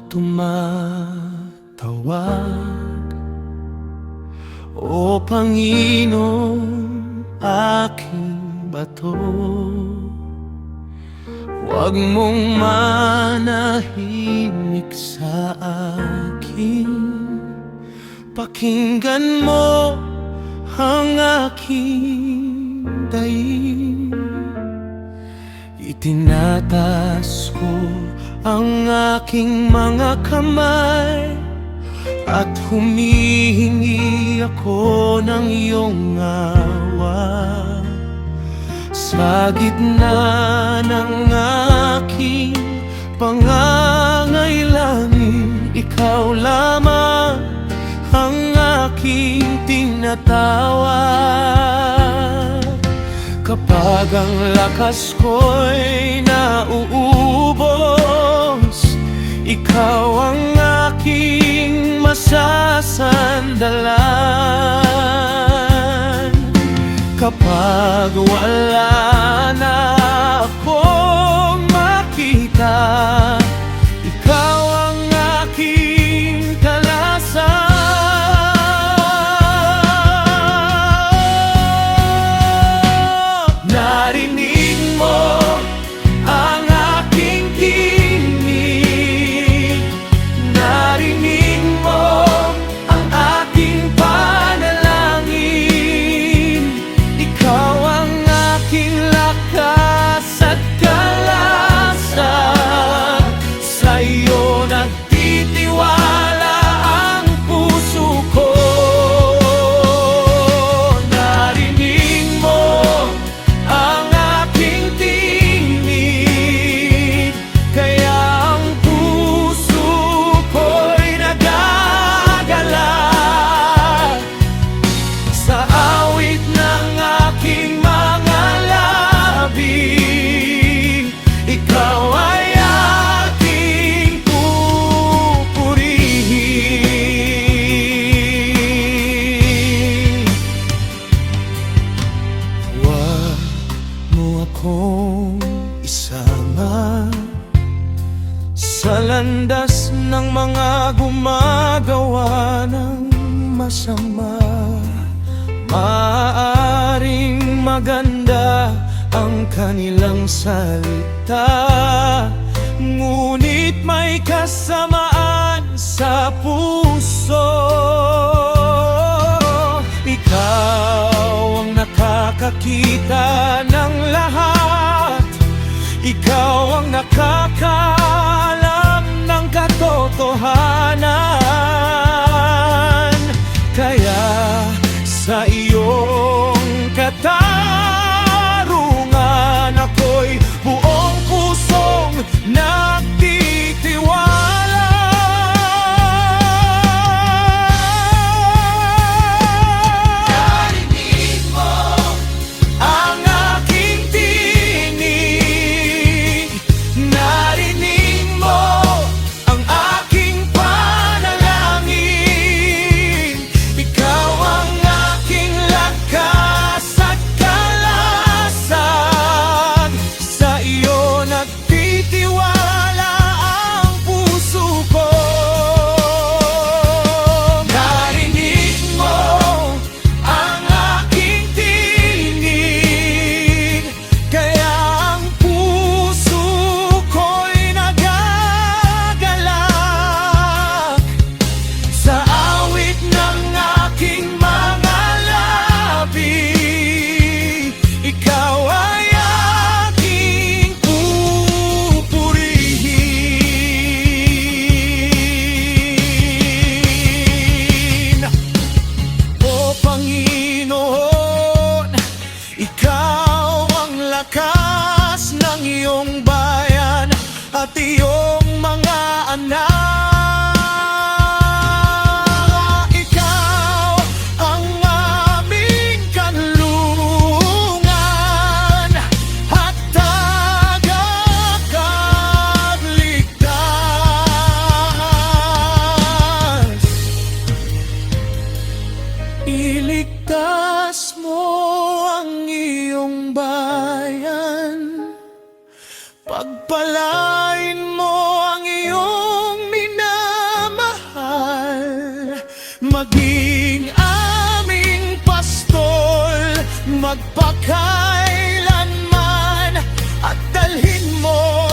tumatawag. O Panginoon, aking bato, huwag mong manahimik sa akin. Pakinggan mo ang aking daing. Itinataas ko ang aking mga kamay at humihingi ako ng iyong awa. Sa gitna ng aking pangangailangan, ikaw lamang ang aking tinatawag. Kapag ang lakas ko'y nauubos, ikaw ang aking masasandalan. Kapag wala na akong makita, ikaw ang aking talasan. Narinig mo ang aking tinig, narinig mo ang aking panalangin. Ikaw ang aking lakas at kalasag, sa iyo nagtitiwala ang puso ko. Narinig mo ang aking tinig, kaya ang puso ko'y nagagala. Sa awit ng aking mga labi, ikaw ay aking pupurihin. Huwag mo akong isama sa landas ng mga gumagawa ng masama. Maaaring maganda ang kanilang salita, ngunit may kasamaan sa puso. Ikaw ang nakakakita ng lahat, ikaw ang nakakaalam ng katotohanan. Kaya sa iyong katarungan, ako'y buong pusong nagtitiwala. Narinig mo ang aking tinig, narinig kailanman at dalhin mo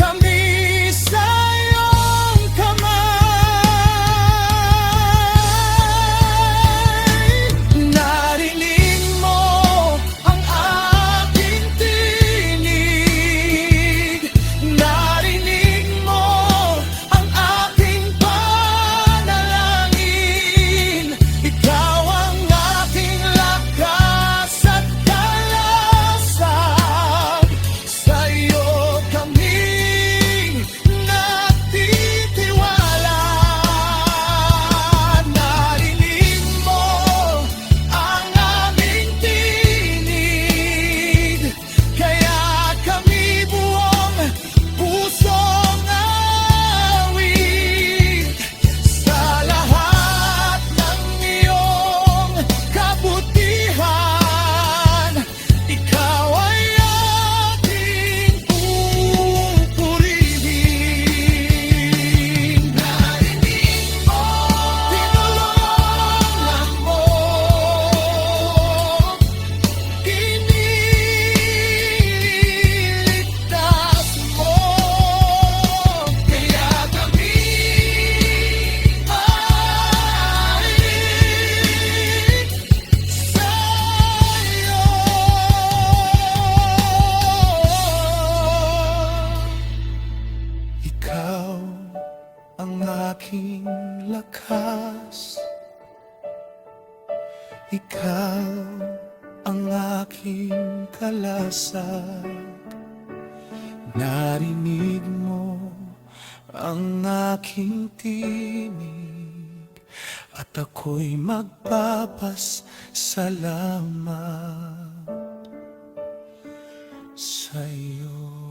kami sa iyong kamay. Narinig mo ang aking tinig, narinig mo ang aking panalangin. Ikaw ang aking lakas at kalasag, sa iyo kami nagtitiwala. Narinig mo ang aming tinig, kaya kami buong pusong awit sa lahat ng iyong kabutihan. Ikaw ay ating pupurihin. Narinig mo, tinulungan mo, iniligtas mo, kaya kami ikaw ang aking lakas, ikaw ang aking kalasag. Narinig mo ang aking tinig, at ako'y magpapasalamat sa iyo.